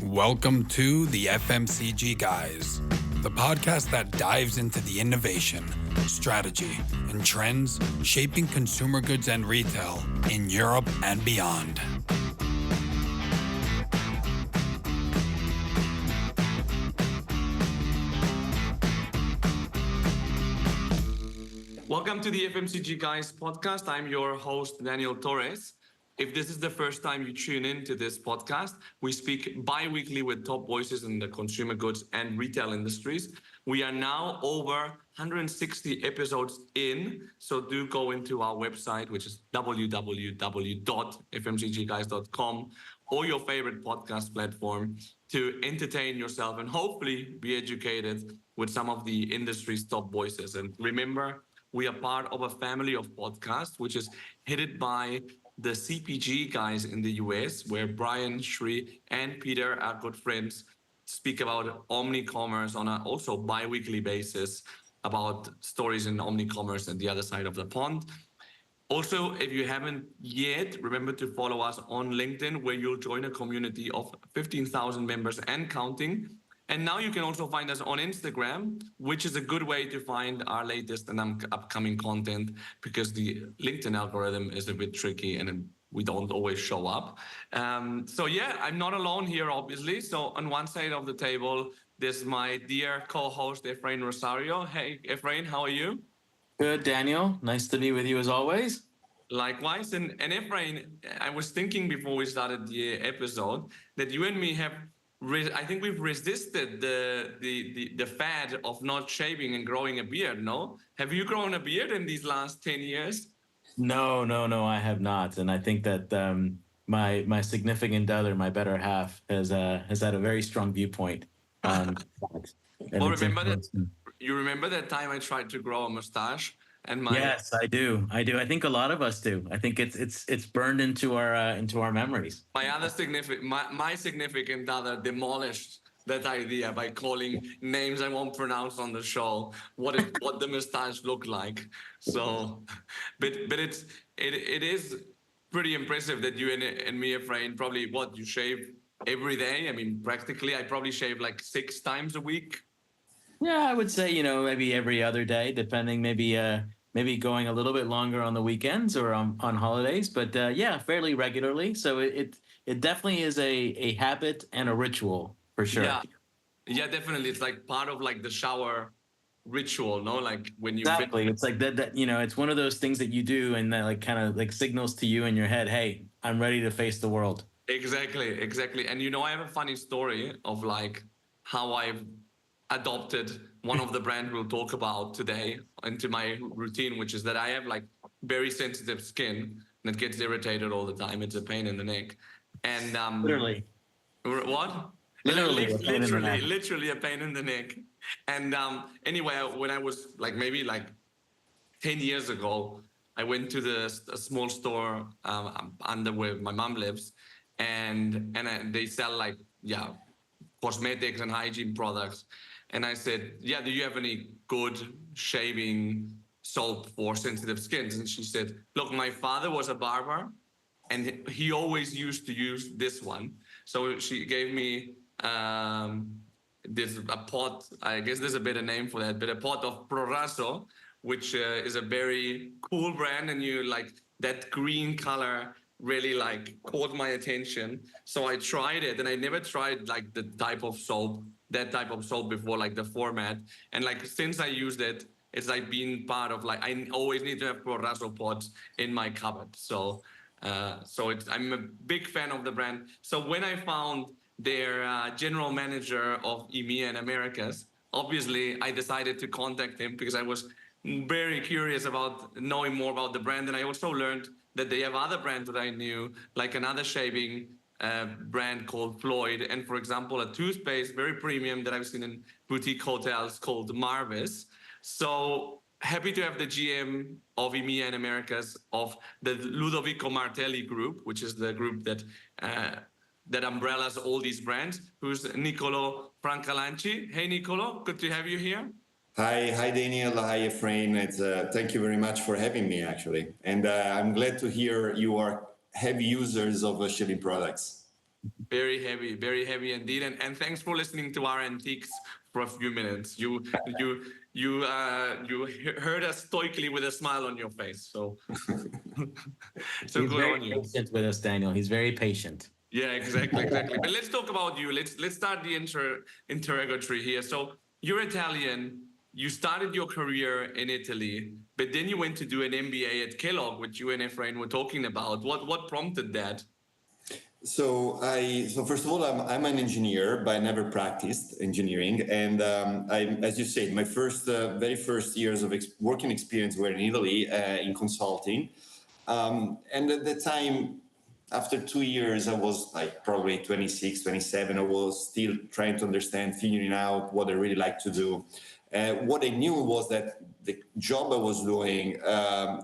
Welcome to the FMCG Guys, the podcast that dives into the innovation, strategy, and trends shaping consumer goods and retail in Europe and beyond. Welcome to the FMCG Guys podcast. I'm your host, Daniel Torres. If this is the first time you tune into this podcast, we speak bi-weekly with top voices in the consumer goods and retail industries. We are now over 160 episodes in, so do go into our website, which is www.fmcgguys.com, or your favorite podcast platform to entertain yourself and hopefully be educated with some of the industry's top voices. And remember, we are part of a family of podcasts, which is headed by the CPG guys in the US, where Brian, Shri, and Peter, our good friends, speak about omni-commerce on a also bi-weekly basis, about stories in omni-commerce and the other side of the pond. Also, if you haven't yet, remember to follow us on LinkedIn, where you'll join a community of 15,000 members and counting. And now you can also find us on Instagram, which is a good way to find our latest and upcoming content, because the LinkedIn algorithm is a bit tricky and we don't always show up. I'm not alone here, obviously. So on one side of the table, there's my dear co-host, Efrain Rosario. Hey, Efrain, how are you? Good, Daniel. Nice to be with you as always. Likewise. And Efrain, I was thinking before we started the episode that you and me have I think we've resisted the fad of not shaving and growing a beard, no? Have you grown a beard in these last 10 years? No, I have not. And I think that my significant other, my better half, has had a very strong viewpoint on that. Well, you remember that time I tried to grow a mustache? Yes, I do. I think a lot of us do. I think it's burned into our memories. My significant other demolished that idea by calling names I won't pronounce on the show what the mustache looked like. So, but it is pretty impressive that you and me, Efrain, probably you shave every day. I mean, practically, I probably shave like 6 times a week. Yeah, I would say, maybe every other day, depending, maybe going a little bit longer on the weekends or on holidays, but fairly regularly. So it definitely is a habit and a ritual for sure. Yeah, definitely. It's like part of like the shower ritual, no? Like when you exactly, it's like that. It's one of those things that you do and that like kind of like signals to you in your head, hey, I'm ready to face the world. Exactly. And I have a funny story of like how I've adopted one of the brands we'll talk about today into my routine, which is that I have like very sensitive skin that gets irritated all the time. It's a pain in the neck. And literally. What? Literally a pain in the neck. And anyway, when I was like maybe like 10 years ago, I went to a small store under where my mom lives, and they sell like cosmetics and hygiene products. And I said, do you have any good shaving soap for sensitive skins? And she said, look, my father was a barber and he always used to use this one. So she gave me a pot, I guess there's a better name for that, but a pot of Proraso, which is a very cool brand. And you like that green color really like caught my attention. So I tried it, and I never tried like that type of soap before, like the format. And like since I used it, it's like been part of like I always need to have Proraso pots in my cupboard. So I'm a big fan of the brand. So when I found their general manager of EMEA and Americas, obviously I decided to contact him because I was very curious about knowing more about the brand. And I also learned that they have other brands that I knew, like another shaving brand called Floid, and for example, a toothpaste, very premium, that I've seen in boutique hotels called Marvis. So happy to have the GM of EMEA and Americas of the Ludovico Martelli group, which is the group that umbrellas all these brands, who's Niccolò Francalanci. Hey, Niccolò, good to have you here. Hi, Daniel. Hi, Efrain. Thank you very much for having me, actually. And I'm glad to hear you are heavy users of shaving products. very heavy indeed. And thanks for listening to our antiques for a few minutes. You heard us stoically with a smile on your face. So so He's good very on you. patient with us, Daniel. He's very patient. Yeah, exactly. But let's talk about you. Let's start the interrogatory here. So you're Italian. You started your career in Italy, but then you went to do an MBA at Kellogg, which you and Efrain were talking about. What prompted that? So first of all, I'm an engineer, but I never practiced engineering. And as you said, my very first years of working experience were in Italy in consulting. And at the time, after 2 years, I was like probably 26, 27. I was still trying to understand, figuring out what I really like to do. What I knew was that the job I was doing,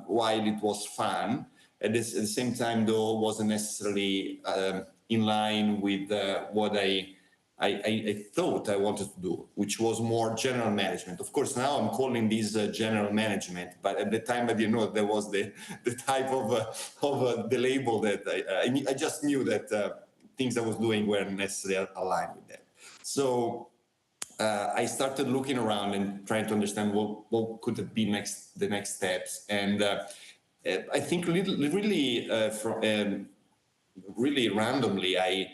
while it was fun, at the same time, though, wasn't necessarily in line with what I thought I wanted to do, which was more general management. Of course, now I'm calling this general management, but at the time I didn't know that was the type of the label that I just knew that things I was doing weren't necessarily aligned with that. So I started looking around and trying to understand what could have been the next steps. And I think really really randomly, I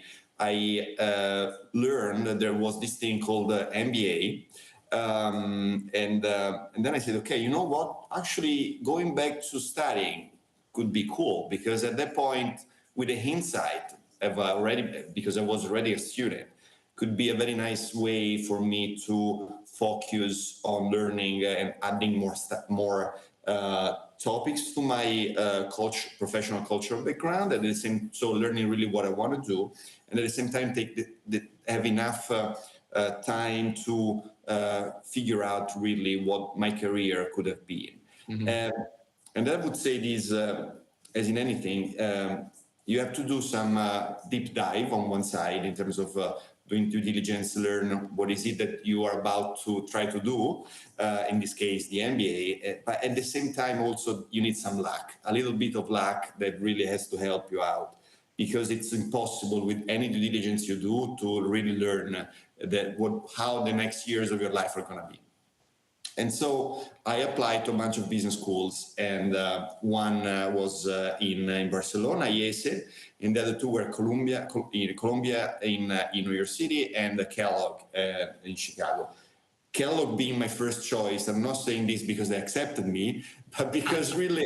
learned that there was this thing called MBA. And then I said, okay, you know what? Actually, going back to studying could be cool, because at that point, with the hindsight of because I was already a student, could be a very nice way for me to focus on learning and adding more topics to my professional cultural background, and so learning really what I want to do, and at the same time have enough time to figure out really what my career could have been. Mm-hmm. And I would say this, as in anything, you have to do some deep dive on one side in terms of doing due diligence, learn what is it that you are about to try to do, in this case, the MBA. But at the same time, also, you need some luck, a little bit of luck that really has to help you out, because it's impossible with any due diligence you do to really learn how the next years of your life are going to be. And so I applied to a bunch of business schools, and one was in Barcelona, IESE, and the other two were Columbia in New York City, and Kellogg in Chicago. Kellogg being my first choice. I'm not saying this because they accepted me, but because really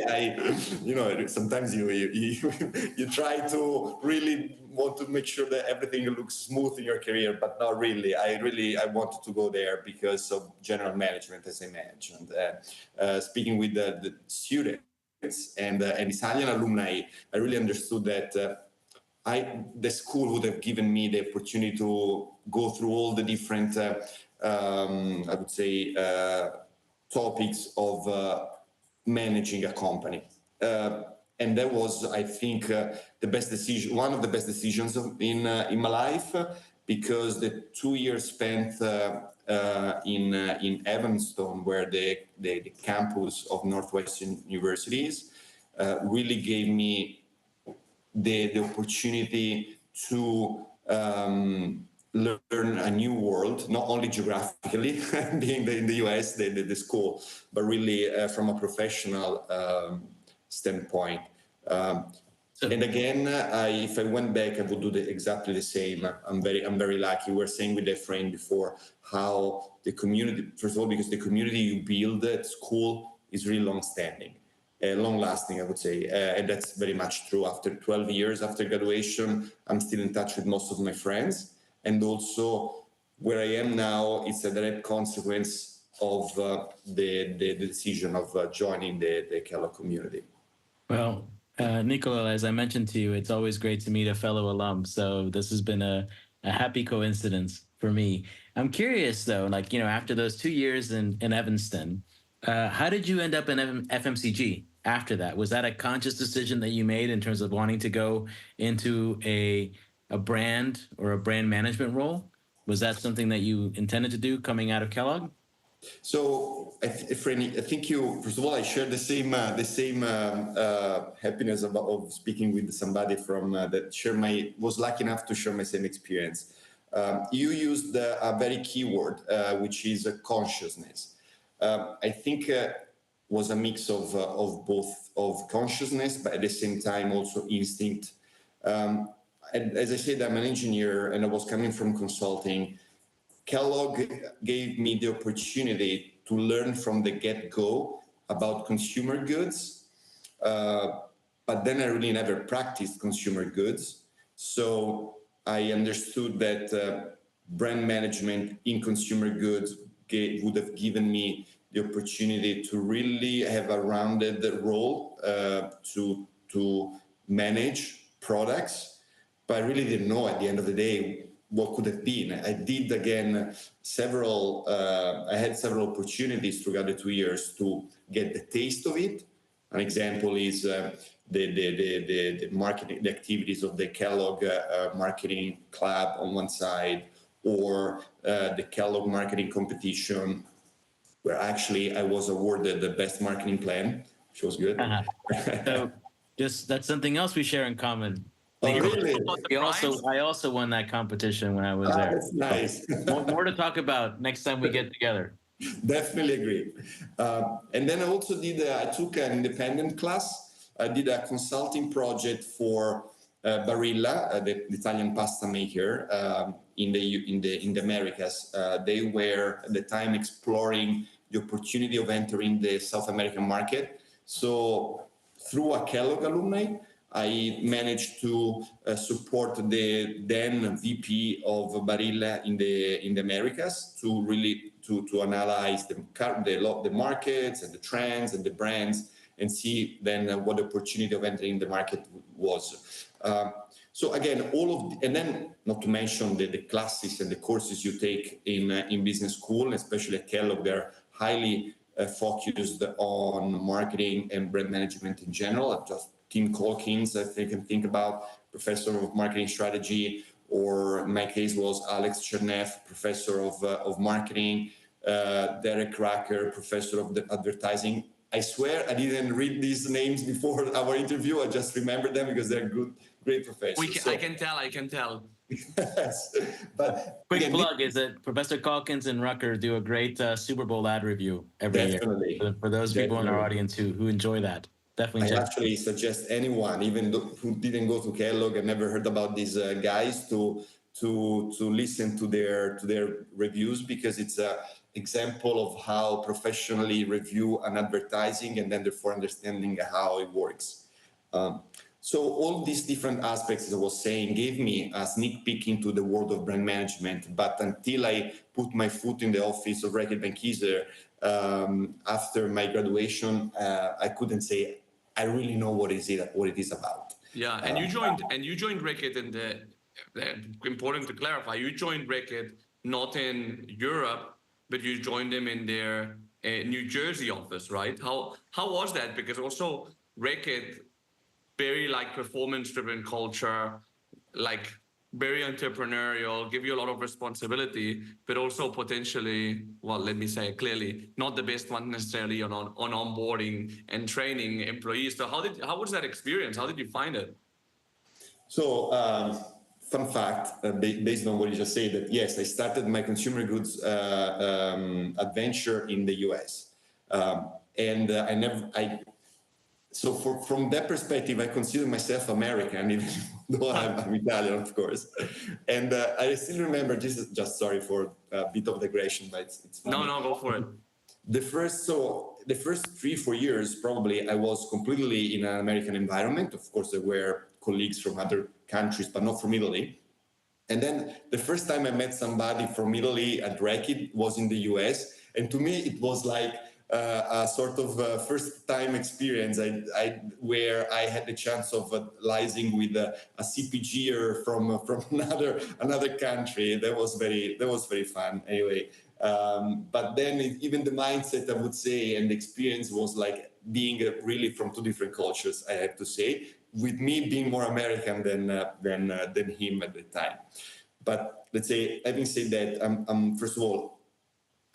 sometimes you try to really want to make sure that everything looks smooth in your career, but not really. I wanted to go there because of general management, as I mentioned. Speaking with the students and Italian alumni, I really understood that the school would have given me the opportunity to go through all the different I would say topics of managing a company, and that was, I think, the best decision, one of the best decisions in my life, because the 2 years spent in Evanston, where the campus of Northwestern University is, really gave me the opportunity to learn a new world, not only geographically, being in the US, the school, but really from a professional standpoint. And again, if I went back, I would do exactly the same. I'm very lucky. We were saying with a friend before how the community, first of all, because the community you build at school is really long-standing. Long-lasting, I would say, and that's very much true. After 12 years after graduation, I'm still in touch with most of my friends. And also, where I am now, it's a direct consequence of the decision of joining the Kellogg community. Well, Niccolò, as I mentioned to you, it's always great to meet a fellow alum. So this has been a happy coincidence for me. I'm curious, though, after those 2 years in Evanston, how did you end up in FMCG after that? Was that a conscious decision that you made in terms of wanting to go into a brand or a brand management role? Was that something that you intended to do coming out of Kellogg? So, Franny, I think you, first of all, I share the same happiness of speaking with somebody from that was lucky enough to share my same experience. You used a very key word, which is consciousness. I think was a mix of both of consciousness, but at the same time also instinct. And as I said, I'm an engineer and I was coming from consulting. Kellogg gave me the opportunity to learn from the get-go about consumer goods, but then I really never practiced consumer goods. So I understood that brand management in consumer goods would have given me the opportunity to really have a rounded role to manage products, but I really didn't know at the end of the day what could have been. I did again I had several opportunities throughout the 2 years to get the taste of it. An example is the marketing, the activities of the Kellogg marketing club on one side, or the Kellogg marketing competition, where actually I was awarded the best marketing plan, which was good. So that's something else we share in common. Oh, really? I also won that competition when I was there. That's nice. More to talk about next time we get together. Definitely agree. And then I also I took an independent class. I did a consulting project for Barilla, the Italian pasta maker in the Americas. They were at the time exploring the opportunity of entering the South American market. So through a Kellogg alumni, I managed to support the then VP of Barilla in the Americas to really to analyze the markets and the trends and the brands, and see then what the opportunity of entering the market was. So again, and then not to mention the classes and the courses you take in business school, especially at Kellogg, they're highly focused on marketing and brand management in general. Just Tim Calkins, I can think about, professor of marketing strategy, or in my case was Alex Chernev, professor of marketing, Derek Racker, professor of the advertising. I swear I didn't read these names before our interview. I just remember them because they're great professors. I can tell. Yes, but quick again, plug is that Professor Calkins and Rucker do a great Super Bowl ad review every year. For those people in our audience who enjoy that, definitely check. I actually suggest anyone, even who didn't go to Kellogg and never heard about these guys, to listen to their reviews, because it's a example of how professionally review an advertising, and then therefore understanding how it works. So all these different aspects, as I was saying, gave me a sneak peek into the world of brand management. But until I put my foot in the office of Reckitt Benckiser after my graduation, I couldn't say I really know what it is about. Yeah, and you joined Reckitt in the important to clarify. You joined Reckitt not in Europe, but you joined them in their New Jersey office, right? How was that? Because also Reckitt, very like performance-driven culture, like very entrepreneurial, give you a lot of responsibility, but also potentially, well, let me say it clearly, not the best one necessarily on onboarding and training employees. So how was that experience? How did you find it? So fun fact, based on what you just said, that yes, I started my consumer goods adventure in the US. So from that perspective, I consider myself American, even though I'm Italian, of course. And I still remember, this is just, sorry for a bit of digression, but it's funny. No, go for it. The first 3-4 years, probably, I was completely in an American environment. Of course, there were colleagues from other countries, but not from Italy. And then the first time I met somebody from Italy at Reckitt was in the US. And to me, it was like a sort of first-time experience where I had the chance of liaising with a CPGer from another country. That was very fun. Anyway, but then even the mindset, I would say, and the experience was like being really from two different cultures. I have to say, with me being more American than him at the time. But let's say, having said that, I'm first of all,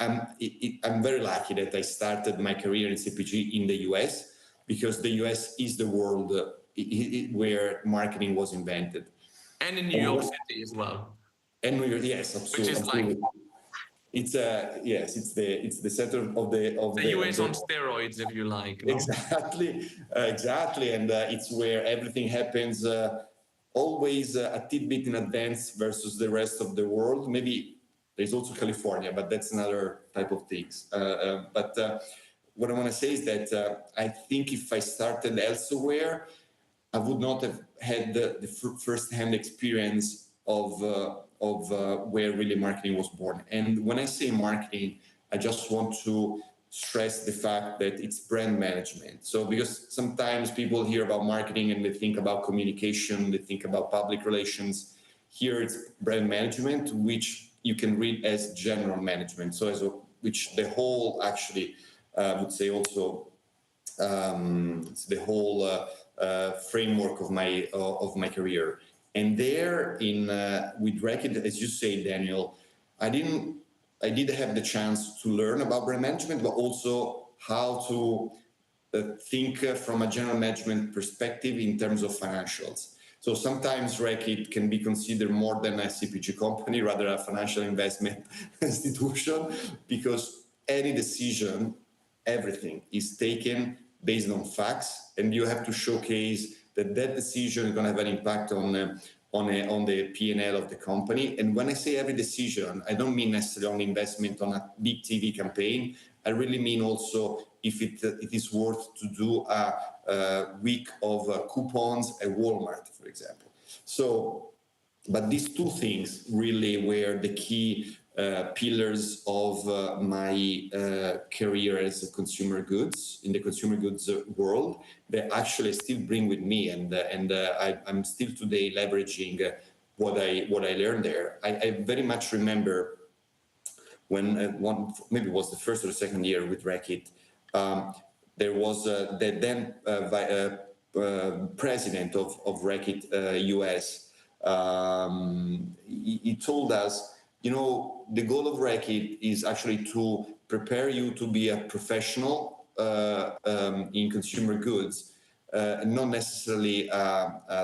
I'm very lucky that I started my career in CPG in the US, because the US is the world where marketing was invented. And in New York City as well. And New York, yes, Which is absolutely. like It's the center of the US on steroids, if you like. No? Exactly, and it's where everything happens always a tidbit in advance versus the rest of the world. Maybe there's also California, but that's another type of things. But what I want to say is that I think if I started elsewhere, I would not have had the first-hand experience of where really marketing was born. And when I say marketing, I just want to stress the fact that it's brand management. So because sometimes people hear about marketing and they think about communication, they think about public relations. Here it's brand management, which you can read as general management. So which the whole actually would say also it's the whole framework of my career. And there with Reckitt, as you say, Daniel, I did have the chance to learn about brand management, but also how to think from a general management perspective in terms of financials. So sometimes Reckitt can be considered more than a CPG company, rather a financial investment institution, because any decision, everything is taken based on facts, and you have to showcase that decision is going to have an impact on the P&L of the company. And when I say every decision, I don't mean necessarily on investment on a big TV campaign. I really mean also if it is worth to do a week of coupons at Walmart, for example. So, but these two things really were the key pillars of my career as a consumer goods, in the consumer goods world, that actually still bring with me, and I'm still today leveraging what I learned there. I very much remember when maybe it was the first or the second year with Reckitt, there was the then president of Reckitt US. He told us, the goal of Reckitt is actually to prepare you to be a professional in consumer goods, not necessarily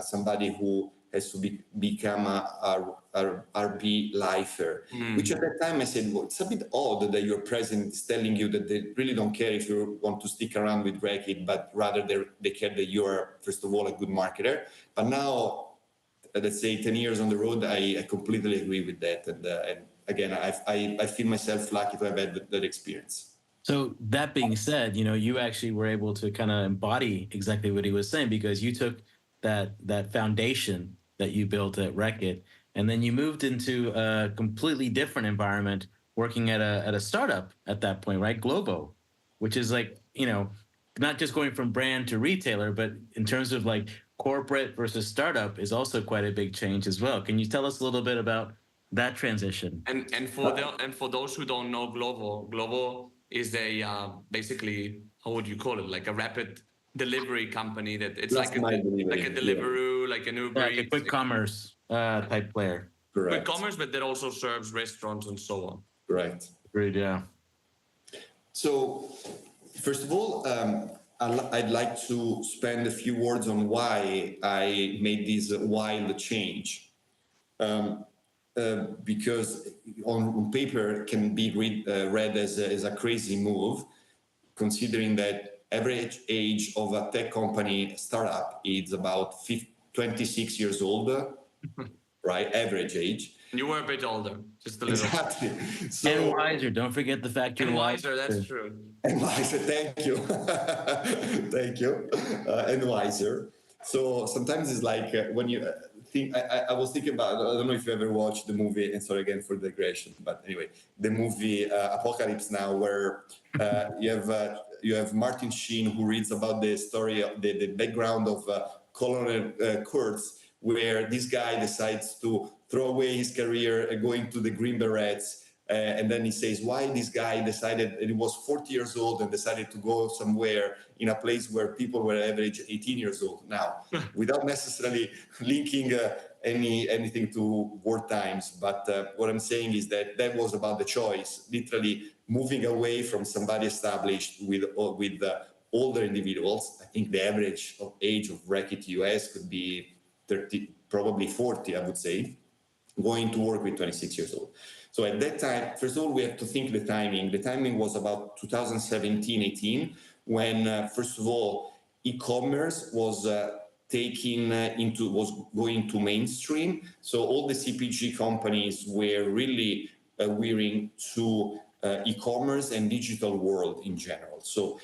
somebody who has to become a RB lifer. Which at that time I said, well, it's a bit odd that your president is telling you that they really don't care if you want to stick around with Reckitt, but rather they care that you are, first of all, a good marketer. But now, let's say 10 years on the road, I completely agree with that. And again, I feel myself lucky to have had that experience. So that being said, you actually were able to kind of embody exactly what he was saying, because you took that foundation that you built at Reckitt, and then you moved into a completely different environment, working at a startup at that point, right? Glovo, which is like, not just going from brand to retailer, but in terms of like corporate versus startup is also quite a big change as well. Can you tell us a little bit about that transition? And for those who don't know Glovo is a basically, how would you call it? Like a rapid delivery company that it's like a Deliveroo, like an Uber Eats, like a quick commerce type player. Correct. Quick commerce, but that also serves restaurants and so on. Right. Great, yeah. So, first of all, I'd like to spend a few words on why I made this wild change. Because on paper it can be read as a crazy move, considering that average age of a tech company startup is about 26 years old, right? Average age. You were a bit older, just a little. Exactly. So, and wiser. Don't forget the fact you're wiser. That's true. And wiser. Thank you. Thank you. And wiser. So sometimes it's like when you think. I was thinking about. I don't know if you ever watched the movie. And sorry again for the digression, but anyway, the movie Apocalypse Now, where you have Martin Sheen, who reads about the story, the background of Colonel Kurtz, where this guy decides to throw away his career, going to the Green Berets, And then he says, why this guy decided, and he was 40 years old and decided to go somewhere in a place where people were average 18 years old now, without necessarily linking anything to war times. But what I'm saying is that was about the choice, literally moving away from somebody established with older individuals. I think the average age of Reckitt US could be 30, probably 40, I would say, going to work with 26 years old. So at that time, first of all, we have to think the timing. The timing was about 2017-18, when, first of all, e-commerce was was going to mainstream. So all the CPG companies were really veering to e-commerce and digital world in general. So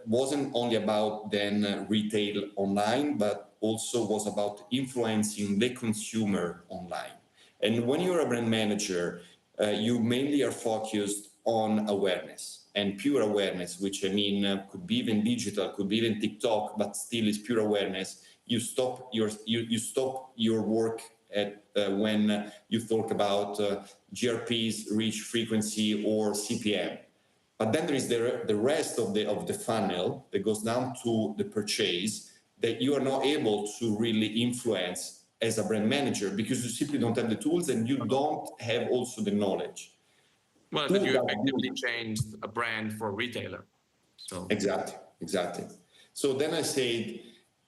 wasn't only about then retail online, but also was about influencing the consumer online. And when you're a brand manager, you mainly are focused on awareness and pure awareness, which I mean could be even digital, could be even TikTok, but still is pure awareness. You stop your work at when you talk about GRPs, reach frequency, or CPM. But then there is the rest of the funnel that goes down to the purchase that you are not able to really influence as a brand manager, because you simply don't have the tools and you don't have also the knowledge. Well, but you effectively changed a brand for a retailer. So Exactly. So then I said,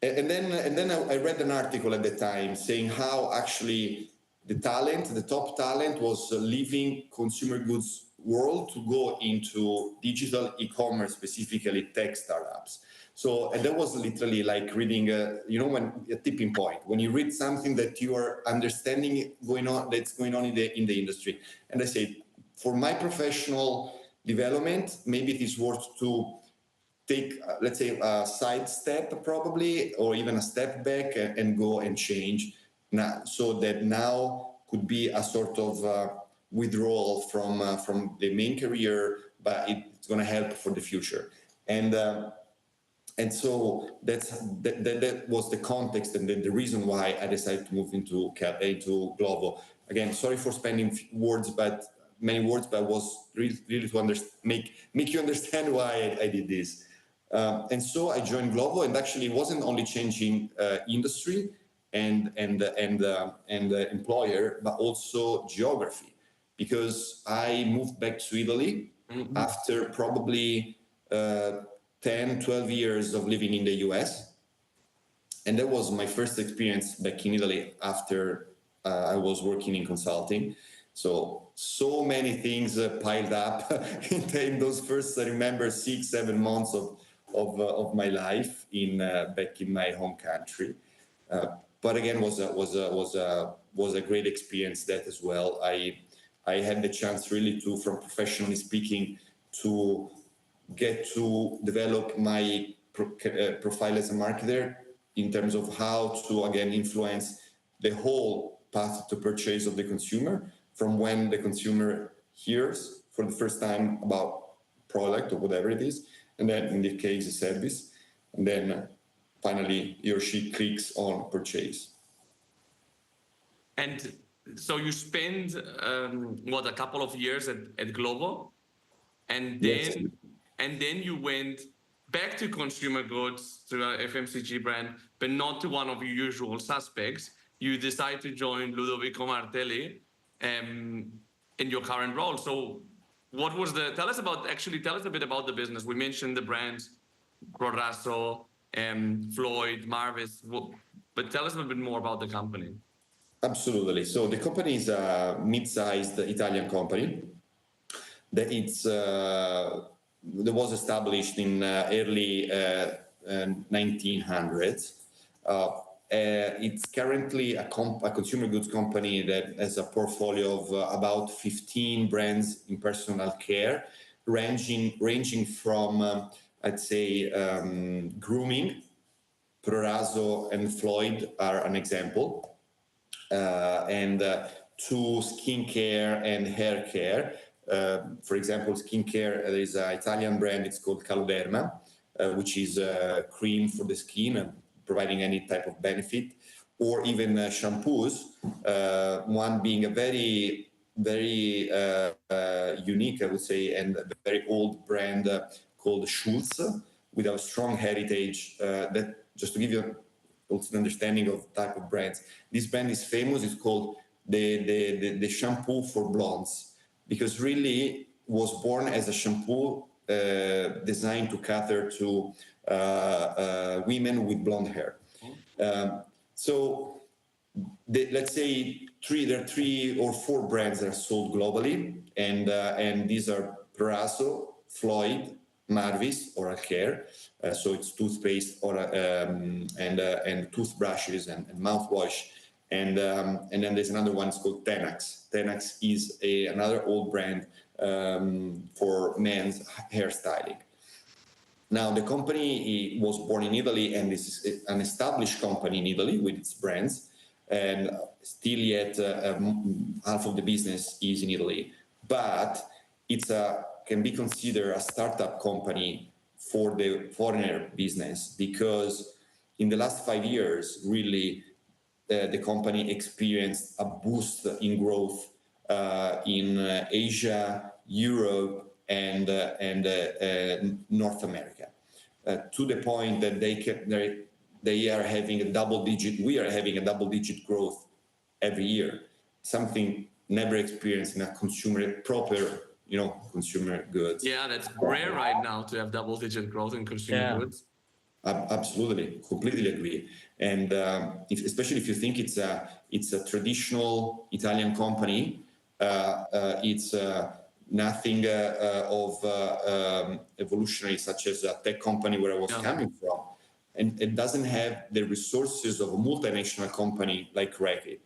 and then I read an article at the time saying how actually the top talent was leaving consumer goods world to go into digital e-commerce, specifically tech startups. So, and that was literally like reading when a tipping point, when you read something that you are understanding that's going on in the industry. And I said, for my professional development, maybe it is worth to take, let's say, a side step probably, or even a step back and go and change now, so that now could be a sort of withdrawal from the main career, but it's going to help for the future. And so that was the context and the reason why I decided to move into Glovo. Again, sorry for spending many words, but was really to make you understand why I did this. And so I joined Glovo, and actually wasn't only changing industry and employer, but also geography, because I moved back to Italy after probably 10, 12 years of living in the US. And that was my first experience back in Italy after I was working in consulting. So many things piled up in those first, I remember, 6-7 months of my life back in my home country. But again, was a great experience that as well. I had the chance really to, from professionally speaking, to get to develop my profile as a marketer in terms of how to, again, influence the whole path to purchase of the consumer, from when the consumer hears for the first time about product or whatever it is, and then in this case, a service, and then finally he or she clicks on purchase. And so you spent, a couple of years at Glovo, and then... Yes. And then you went back to consumer goods, to an FMCG brand, but not to one of your usual suspects. You decided to join Ludovico Martelli in your current role. So what was tell us a bit about the business. We mentioned the brands, Proraso, Floid, Marvis, but tell us a little bit more about the company. Absolutely. So the company is a mid-sized Italian company that that was established in early 1900s. It's currently a consumer goods company that has a portfolio of about 15 brands in personal care, ranging from, I'd say, grooming. Proraso and Floid are an example, and to skincare and hair care. For example, skincare, there is an Italian brand, it's called Caloderma, which is a cream for the skin, providing any type of benefit, or even shampoos, one being a very very unique, I would say, and a very old brand called Schultz, with a strong heritage. That, just to give you also an understanding of type of brands, this brand is famous. It's called the shampoo for blondes, because really was born as a shampoo designed to cater to women with blonde hair. So let's say there are 3 or 4 brands that are sold globally, and these are Proraso, Floid, Marvis, oral care, so it's toothpaste or and toothbrushes and mouthwash, and then there's another one, it's called Tenax. Tenax is another old brand for men's hairstyling. Now, the company was born in Italy, and this is an established company in Italy with its brands, and still yet half of the business is in Italy. But it's can be considered a startup company for the foreigner business, because in the last 5 years, really, the company experienced a boost in growth in Asia, Europe, and North America, to the point that we are having a double-digit growth every year, something never experienced in a consumer goods. Yeah, that's rare right now to have double-digit growth in consumer goods. Absolutely, completely agree. And especially if you think it's a traditional Italian company, it's nothing of evolutionary, such as a tech company where I was coming from, and it doesn't have the resources of a multinational company like Reckitt.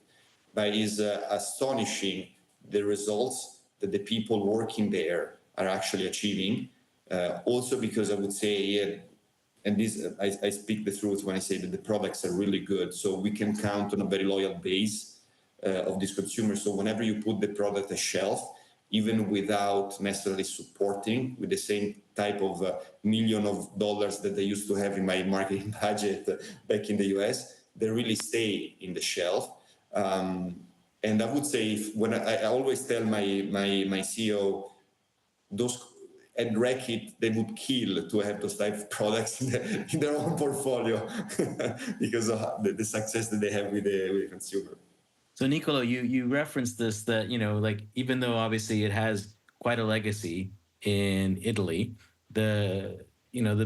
But it's astonishing the results that the people working there are actually achieving. Also because I would say, and this I speak the truth when I say that the products are really good, so we can count on a very loyal base of these consumers. So whenever you put the product on shelf, even without necessarily supporting with the same type of $1 million that they used to have in my marketing budget back in the US, they really stay in the shelf. And I would say, when I always tell my CEO, those at Reckitt, they would kill to have those type of products in their own portfolio because of the success that they have with the consumer. So Niccolò, you referenced this, that, like, even though obviously it has quite a legacy in Italy, the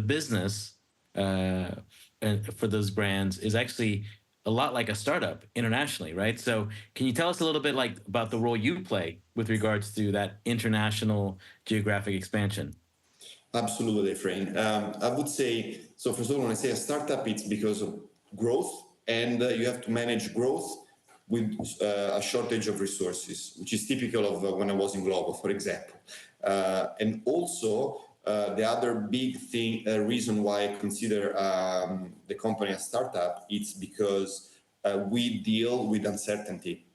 business for those brands is actually a lot like a startup internationally, right? So can you tell us a little bit about the role you play with regards to that international geographic expansion? Absolutely, Efrain. I would say, so first of all, when I say a startup, it's because of growth, and you have to manage growth with a shortage of resources, which is typical of when I was in Glovo, for example. And also, the other big reason why I consider the company a startup, it's because we deal with uncertainty.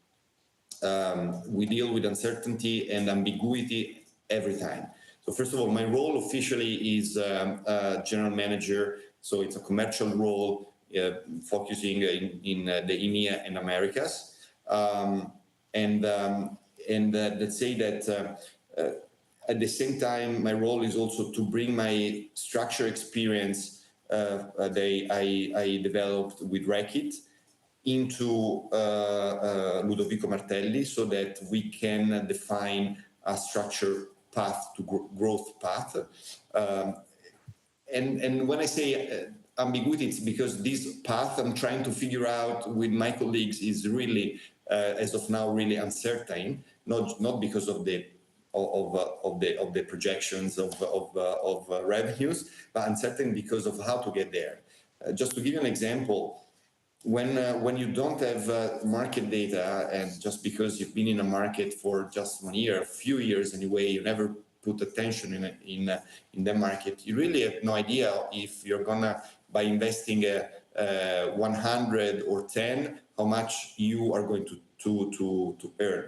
We deal with uncertainty and ambiguity every time. So first of all, my role officially is general manager. So it's a commercial role, focusing in the EMEA and Americas. And let's say that at the same time, my role is also to bring my structure experience that I developed with Reckitt into Ludovico Martelli, so that we can define a structure path to growth path. And when I say ambiguity, it's because this path I'm trying to figure out with my colleagues is really, as of now, really uncertain. Not because of the projections of revenues, but uncertain because of how to get there. Just to give you an example, when you don't have market data, and just because you've been in a market for just 1 year, a few years anyway, you never put attention in the market, you really have no idea if you're gonna, by investing 100 or 10, how much you are going to earn.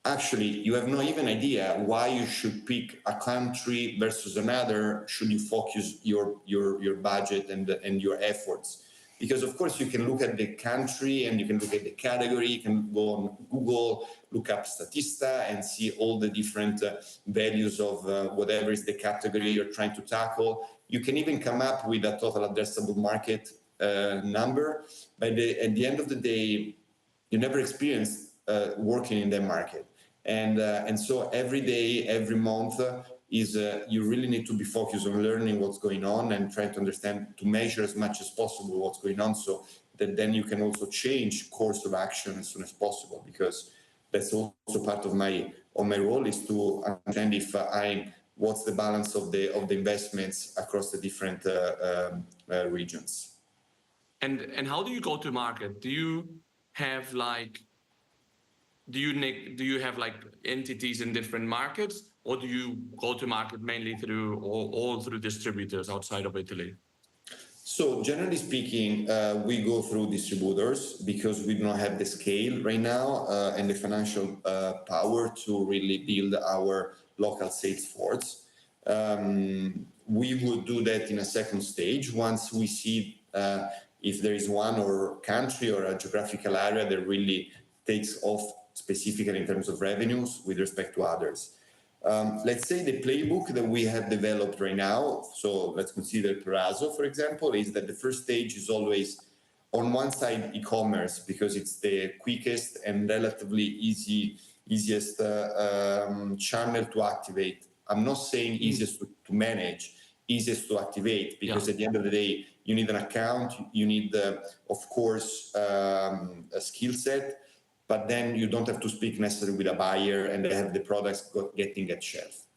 Actually, you have no even idea why you should pick a country versus another. Should you focus your budget and your efforts? because of course you can look at the country and you can look at the category, you can go on Google, look up Statista and see all the different values of whatever is the category you're trying to tackle. You can even come up with a total addressable market number, but at the end of the day, you never experienced working in that market. And so every day, every month is you really need to be focused on learning what's going on and trying to understand, to measure as much as possible what's going on, so that then you can also change course of action as soon as possible, because that's also part of my role, is to understand if what's the balance of the investments across the different regions. And how do you go to market? Do you have like entities in different markets, or do you go to market mainly through all through distributors outside of Italy? So generally speaking, we go through distributors because we do not have the scale right now and the financial power to really build our local sales force. We would do that in a second stage once we see if there is one or country or a geographical area that really takes off specifically in terms of revenues with respect to others. Let's say the playbook that we have developed right now, so let's consider Proraso, for example, is that the first stage is always on one side e-commerce, because it's the quickest and relatively easiest channel to activate. I'm not saying easiest to manage, easiest to activate, because at the end of the day, you need an account, you need, of course, a skill set, but then you don't have to speak necessarily with a buyer and they have the products getting at shelf.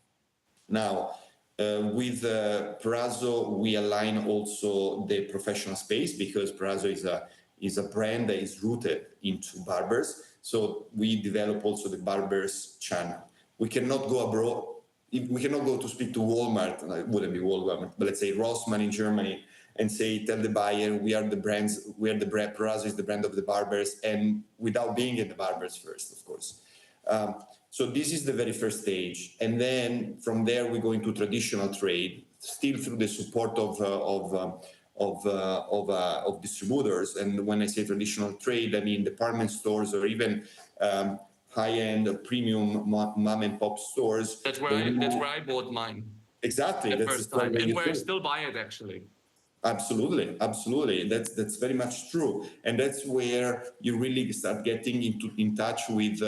Now, with Proraso, we align also the professional space, because Proraso is a brand that is rooted into barbers. So we develop also the barbers channel. We cannot go abroad. We cannot go to speak to Walmart, and it wouldn't be Walmart, but let's say Rossmann in Germany, and tell the buyer, we are the brand, Proraso is the brand of the barbers, and without being in the barbers first, of course. So this is the very first stage. And then from there, we go into traditional trade, still through the support of distributors. And when I say traditional trade, I mean department stores or even high-end premium mom and pop stores. That's where I bought mine. Exactly. The first time, and where I still buy it, actually. Absolutely. That's very much true, and that's where you really start getting in touch with,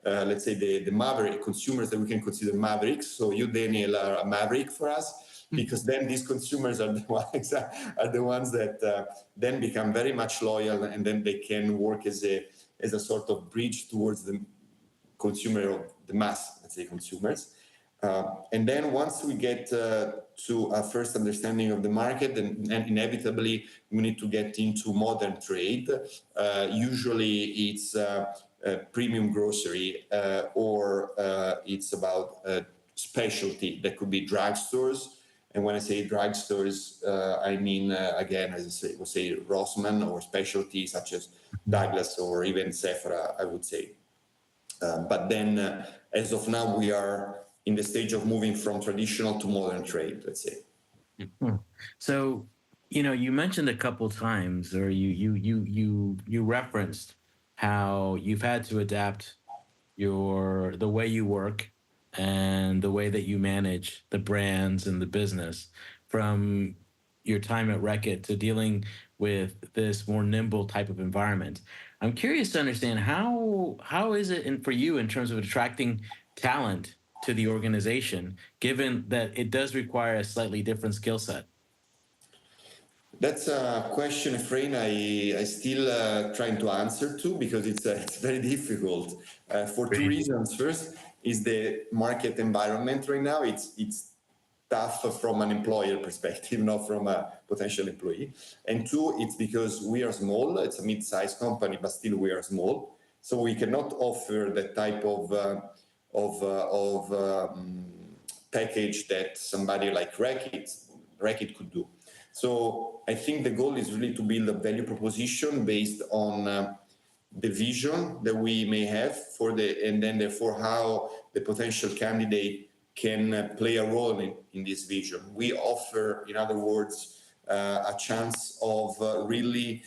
let's say, the maverick consumers that we can consider mavericks. So you, Daniel, are a maverick for us, because then these consumers are the ones that then become very much loyal, and then they can work as a sort of bridge towards the consumer of the mass, let's say, consumers. And then once we get to a first understanding of the market, and inevitably we need to get into modern trade. Usually it's premium grocery, or it's about specialty that could be drugstores. And when I say drugstores, I mean, again, as I say, Rossmann, or specialty such as Douglas or even Sephora, I would say. But then as of now, we are in the stage of moving from traditional to modern trade, let's say. So, you mentioned a couple times, or you referenced how you've had to adapt the way you work and the way that you manage the brands and the business from your time at Reckitt to dealing with this more nimble type of environment. I'm curious to understand how is it for you in terms of attracting talent to the organization, given that it does require a slightly different skill set? That's a question, Efrain, I still trying to answer to, because it's very difficult for two reasons. First is the market environment right now. It's tough from an employer perspective, not from a potential employee. And two, it's because we are small. It's a mid-sized company, but still we are small. So we cannot offer the type of package that somebody like Reckitt could do. So I think the goal is really to build a value proposition based on the vision that we may have and then therefore how the potential candidate can play a role in this vision. We offer, in other words, a chance of really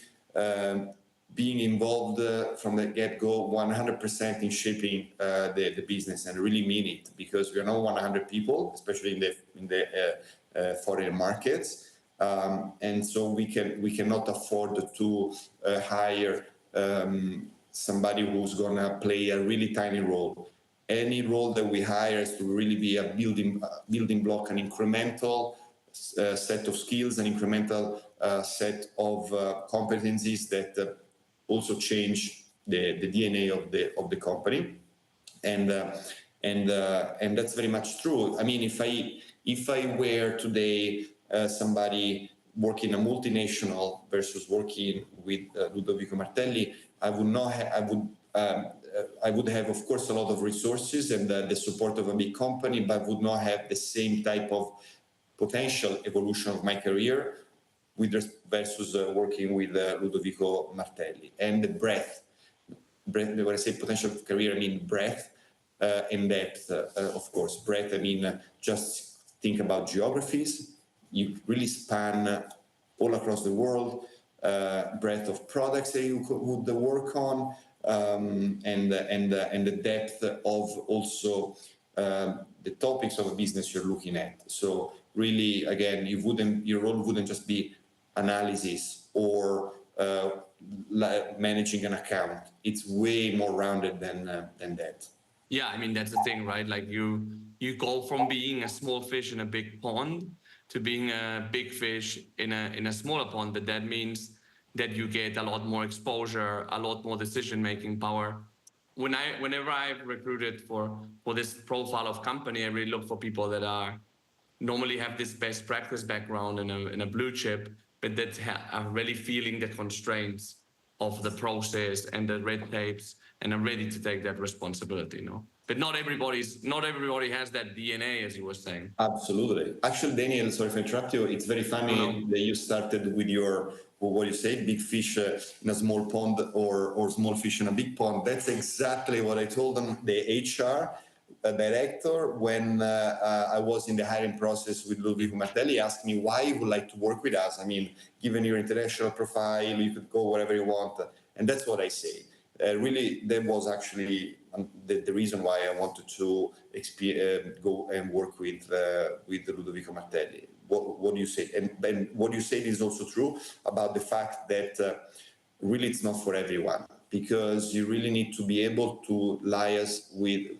being involved from the get-go 100% in shaping the business, and really mean it, because we are not 100 people, especially in the foreign markets, and so we cannot afford to hire somebody who's gonna play a really tiny role. Any role that we hire has to really be a building block, an incremental set of skills, an incremental set of competencies that also change the DNA of the company, and that's very much true. I mean, if I were today somebody working a multinational versus working with Ludovico Martelli, I would have, of course, a lot of resources and the support of a big company, but would not have the same type of potential evolution of my career versus working with Ludovico Martelli. And the breadth, when I say potential career, I mean breadth and depth, of course. Breadth, I mean, just think about geographies. You really span all across the world, breadth of products that you would work on, and the depth of also the topics of a business you're looking at. So really, again, your role wouldn't just be analysis or managing an account. It's way more rounded than that. Yeah, I mean, that's the thing, right? Like you go from being a small fish in a big pond to being a big fish in a smaller pond, but that means that you get a lot more exposure, a lot more decision-making power. Whenever I've recruited for this profile of company, I really look for people that normally have this best practice background in a blue chip, but that are really feeling the constraints of the process and the red tapes, and are ready to take that responsibility, you know. But not everybody has that DNA, as you were saying. Absolutely. Actually, Daniel, sorry for interrupt you. It's very funny that you started with what you say, big fish in a small pond or small fish in a big pond. That's exactly what I told them, the HR director, when I was in the hiring process with Ludovico Martelli. Asked me why you would like to work with us. I mean, given your international profile, you could go wherever you want. And that's what I say. Really, that was actually the reason why I wanted to go and work with Ludovico Martelli. What do you say? And what you said is also true about the fact that really it's not for everyone, because you really need to be able to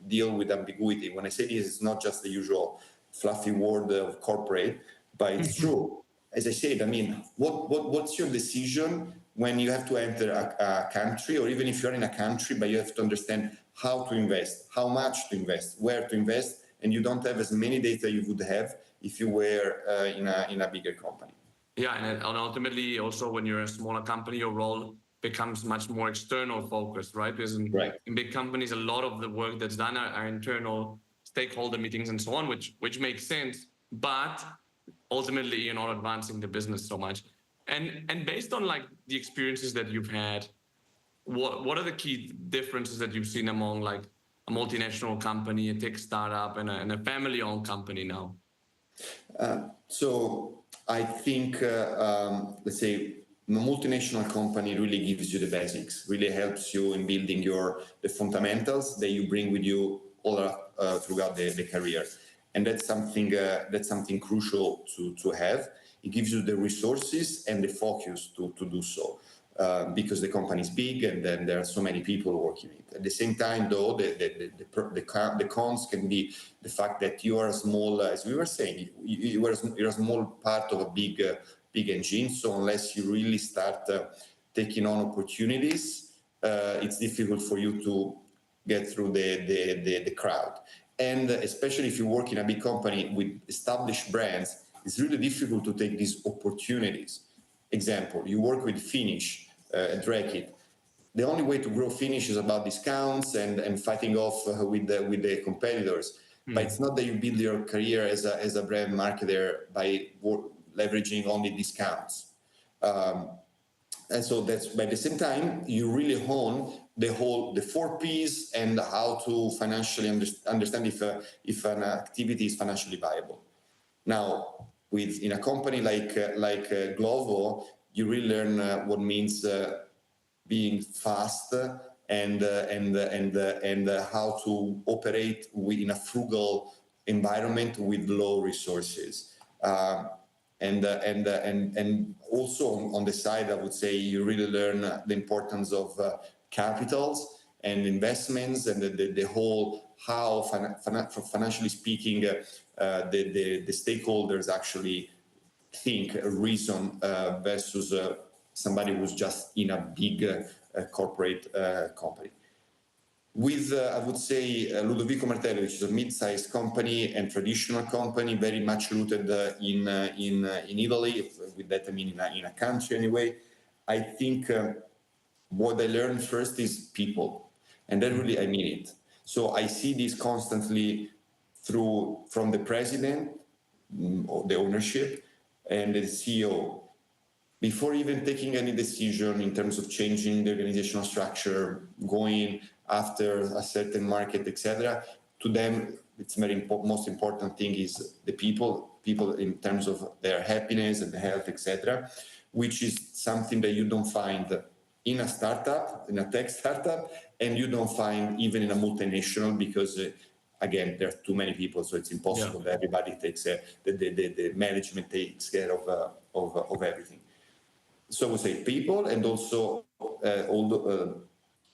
deal with ambiguity. When I say this, it's not just the usual fluffy word of corporate, but it's true. As I said, I mean, what's your decision when you have to enter a country, or even if you're in a country, but you have to understand how to invest, how much to invest, where to invest, and you don't have as many data you would have if you were in a bigger company. Yeah, and ultimately also when you're a smaller company, your role becomes much more external focused, right? Because in big companies, a lot of the work that's done are internal stakeholder meetings and so on, which makes sense, but ultimately you're not advancing the business so much. And based on like the experiences that you've had, what are the key differences that you've seen among like a multinational company, a tech startup, and a family-owned company now? So I think, let's say, a multinational company really gives you the basics, really helps you in building the fundamentals that you bring with you all throughout the career. And that's something crucial to have. It gives you the resources and the focus to do so, because the company is big and then there are so many people working it. At the same time, though, the cons can be the fact that you are a small, as we were saying, you're a small part of a big engine. So unless you really start taking on opportunities, it's difficult for you to get through the crowd. And especially if you work in a big company with established brands, it's really difficult to take these opportunities. Example, you work with Finish at Reckitt. The only way to grow Finish is about discounts and fighting off with the competitors. But it's not that you build your career as a brand marketer by leveraging only discounts. And so that's, by the same time, you really hone the 4 Ps and how to financially understand if an activity is financially viable. Now, in a company like Glovo, you really learn what means being fast and how to operate in a frugal environment with low resources. And also on the side, I would say you really learn the importance of capitals and investments and the whole how financially speaking the stakeholders actually think reason versus somebody who's just in a big corporate company. With, I would say, Ludovico Martelli, which is a mid-sized company and traditional company, very much rooted in Italy. With that, I mean in a country anyway. I think what I learned first is people, and then really I mean it. So I see this constantly from the president, or the ownership, and the CEO. Before even taking any decision in terms of changing the organizational structure, going after a certain market, etc., to them, it's most important thing is the people in terms of their happiness and health, etc., which is something that you don't find in a startup, in a tech startup, and you don't find even in a multinational because, again, there are too many people, so it's impossible that everybody takes the management takes care of everything. So I would say people, and also all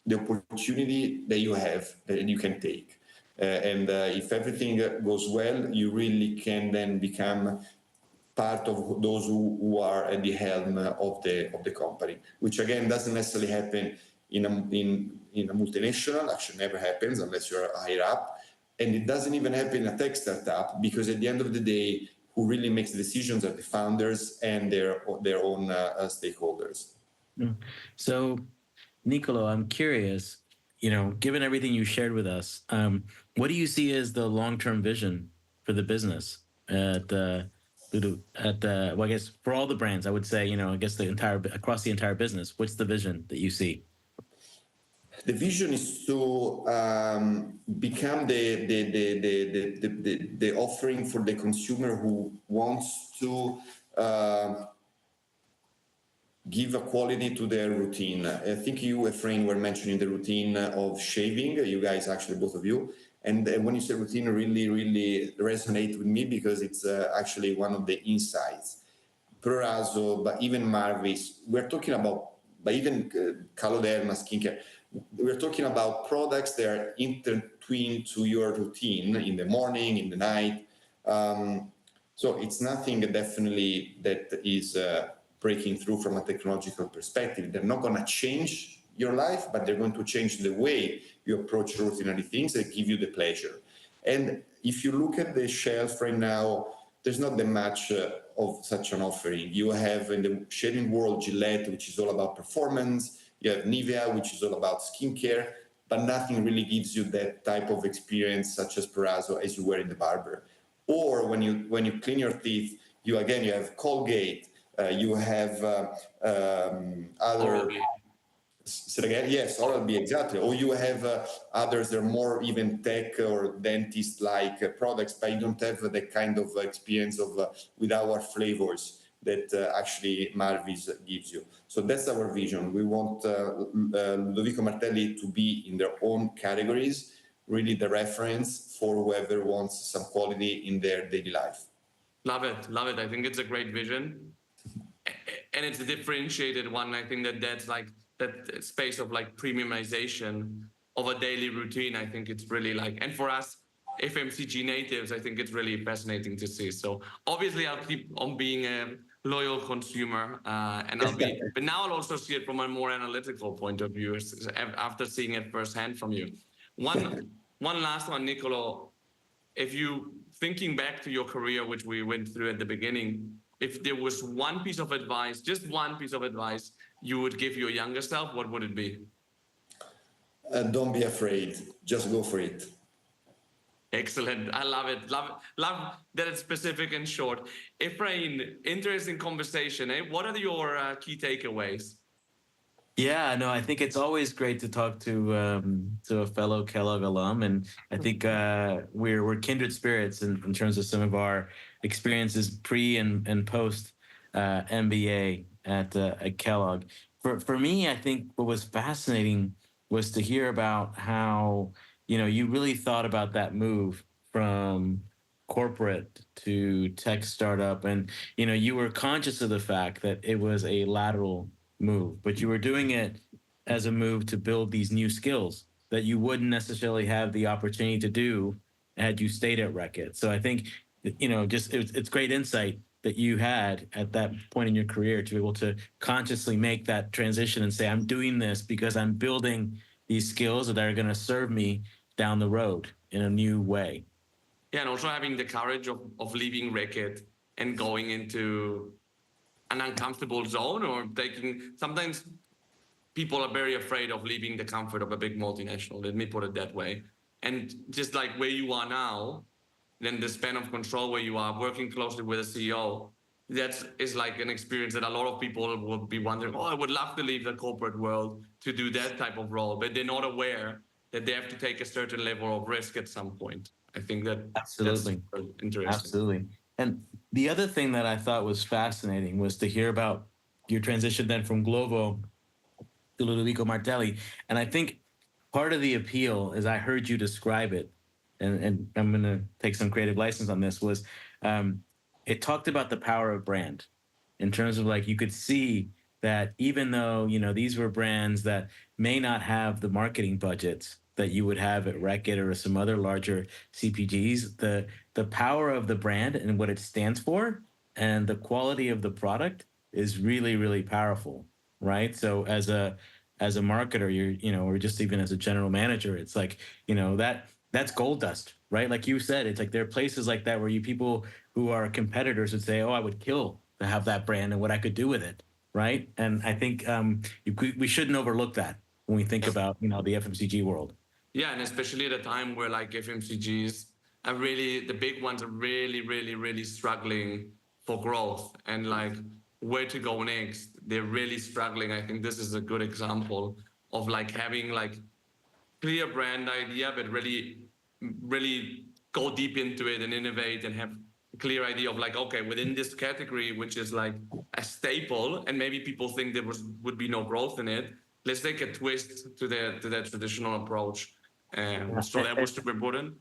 the opportunity that you have that you can take. And if everything goes well, you really can then become part of those who are at the helm of the company, which again doesn't necessarily happen in a multinational. Actually, never happens unless you're higher up, and it doesn't even happen in a tech startup because at the end of the day, who really makes the decisions are the founders and their own stakeholders. So, Niccolò, I'm curious, given everything you shared with us, what do you see as the long-term vision for the business well, I guess for all the brands, I would say, I guess across the entire business, what's the vision that you see? The vision is to become the offering for the consumer who wants to give a quality to their routine. I think you, Efrain, were mentioning the routine of shaving. You guys, actually, both of you. And when you say routine, really resonate with me because it's actually one of the insights. Proraso, but even Marvis, we're talking about, but even Caloderma skincare, we're talking about products that are intertwined to your routine in the morning, in the night. So it's nothing definitely that is breaking through from a technological perspective. They're not going to change your life, but they're going to change the way you approach routinary things that give you the pleasure. And if you look at the shelf right now, there's not that much of such an offering. You have in the shaving world Gillette, which is all about performance. You have Nivea, which is all about skincare, but nothing really gives you that type of experience, such as Proraso, as you were in the barber. Or when you clean your teeth, you have Colgate. You have other. Say again? Yes, Oral-B, exactly. Or you have others that are more even tech or dentist-like products, but you don't have the kind of experience with our flavors that actually Marvis gives you. So that's our vision. We want Ludovico Martelli to be in their own categories, really the reference for whoever wants some quality in their daily life. Love it. I think it's a great vision. And it's a differentiated one. I think that's like that space of like premiumization of a daily routine. I think it's really like, and for us FMCG natives, I think it's really fascinating to see. So obviously I'll keep on being a loyal consumer and but now I'll also see it from a more analytical point of view after seeing it firsthand from you. One last one, Niccolò, if you thinking back to your career, which we went through at the beginning, if there was one piece of advice, just one piece of advice you would give your younger self, what would it be? Don't be afraid. Just go for it. Excellent. I love it. Love that it's specific and short. Efrain, interesting conversation. What are your key takeaways? Yeah, no, I think it's always great to talk to a fellow Kellogg alum, and I think we're kindred spirits in terms of some of our experiences pre and post MBA at Kellogg. For me, I think what was fascinating was to hear about how, you really thought about that move from corporate to tech startup, and you were conscious of the fact that it was a lateral move, but you were doing it as a move to build these new skills that you wouldn't necessarily have the opportunity to do had you stayed at Reckitt. So I think, just it's great insight that you had at that point in your career to be able to consciously make that transition and say, I'm doing this because I'm building these skills that are going to serve me down the road in a new way. Yeah, and also having the courage of leaving Reckitt and going into an uncomfortable zone, or sometimes people are very afraid of leaving the comfort of a big multinational, let me put it that way. And just like where you are now, then the span of control where you are working closely with a CEO, that is like an experience that a lot of people will be wondering, I would love to leave the corporate world to do that type of role, but they're not aware that they have to take a certain level of risk at some point. I think that's interesting. Absolutely. And the other thing that I thought was fascinating was to hear about your transition then from Glovo to Ludovico Martelli. And I think part of the appeal, as I heard you describe it, and I'm going to take some creative license on this, was it talked about the power of brand in terms of like you could see that even though, these were brands that may not have the marketing budgets that you would have at Reckitt or some other larger CPGs, the power of the brand and what it stands for and the quality of the product is really, really powerful, right? So as a marketer, or just even as a general manager, it's like, that's gold dust, right? Like you said, it's like there are places like that where people who are competitors would say, I would kill to have that brand and what I could do with it, right? And I think we shouldn't overlook that when we think about, the FMCG world. Yeah, and especially at a time where like FMCGs are really, the big ones are really, really, really struggling for growth and like where to go next. They're really struggling. I think this is a good example of like having like clear brand idea, but really, really go deep into it and innovate and have a clear idea of like, okay, within this category, which is like a staple, and maybe people think there would be no growth in it, let's take a twist to that traditional approach. So that was super important.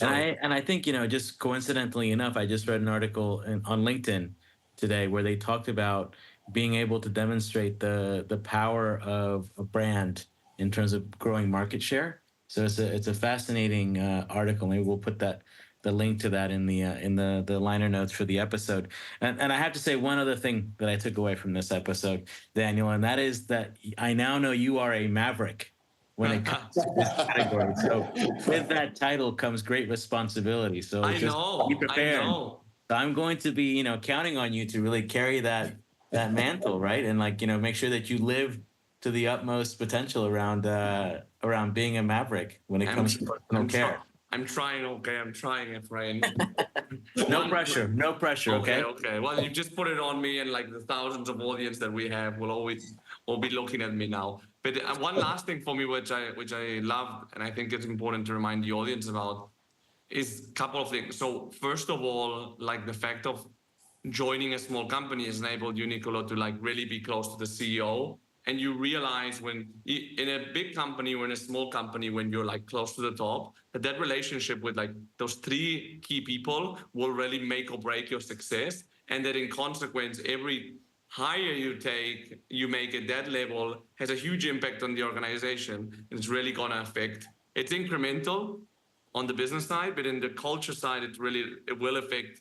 And I think, just coincidentally enough, I just read an article on LinkedIn today where they talked about being able to demonstrate the power of a brand in terms of growing market share. So it's a fascinating article. Maybe we'll put the link to that in the liner notes for the episode. And I have to say one other thing that I took away from this episode, Daniel, and that is that I now know you are a maverick when it comes to this category. So with that title comes great responsibility. So be prepared. I know. So I'm going to be, counting on you to really carry that mantle, right? And like, make sure that you live to the utmost potential around being a maverick when it comes to personal care. I'm trying, Efrain. No pressure, okay? Okay. Well, you just put it on me, and like the thousands of audience that we have will always be looking at me now. But one last thing for me, which I love, and I think it's important to remind the audience about, is a couple of things. So first of all, like the fact of joining a small company has enabled you, Niccolò, to like really be close to the CEO. And you realize when in a big company or in a small company, when you're like close to the top, that relationship with like those three key people will really make or break your success. And that in consequence, every hire you make at that level has a huge impact on the organization. And it's really going to affect, it's incremental on the business side, but in the culture side, it will affect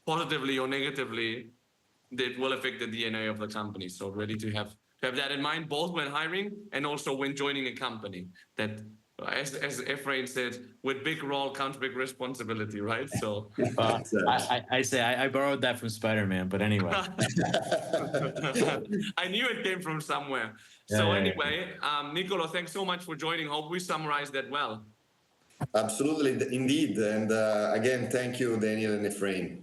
positively or negatively. It will affect the DNA of the company. So really to have that in mind, both when hiring and also when joining a company, that as Efrain said, with big role comes big responsibility, right? So I borrowed that from Spider-Man, but anyway. I knew it came from somewhere. Anyway, Niccolò, thanks so much for joining. Hope we summarized that well. Absolutely, indeed. And again, thank you, Daniel and Efrain.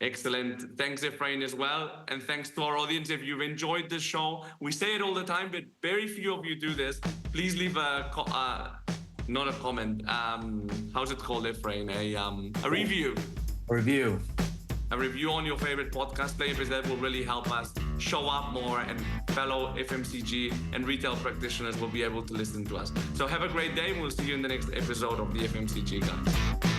Excellent. Thanks, Efrain, as well. And thanks to our audience. If you've enjoyed this show, we say it all the time, but very few of you do this. Please leave not a comment. How's it called, Efrain? A review. A review. a review on your favorite podcast player, because that will really help us show up more, and fellow FMCG and retail practitioners will be able to listen to us. So have a great day, and we'll see you in the next episode of the FMCG Guys.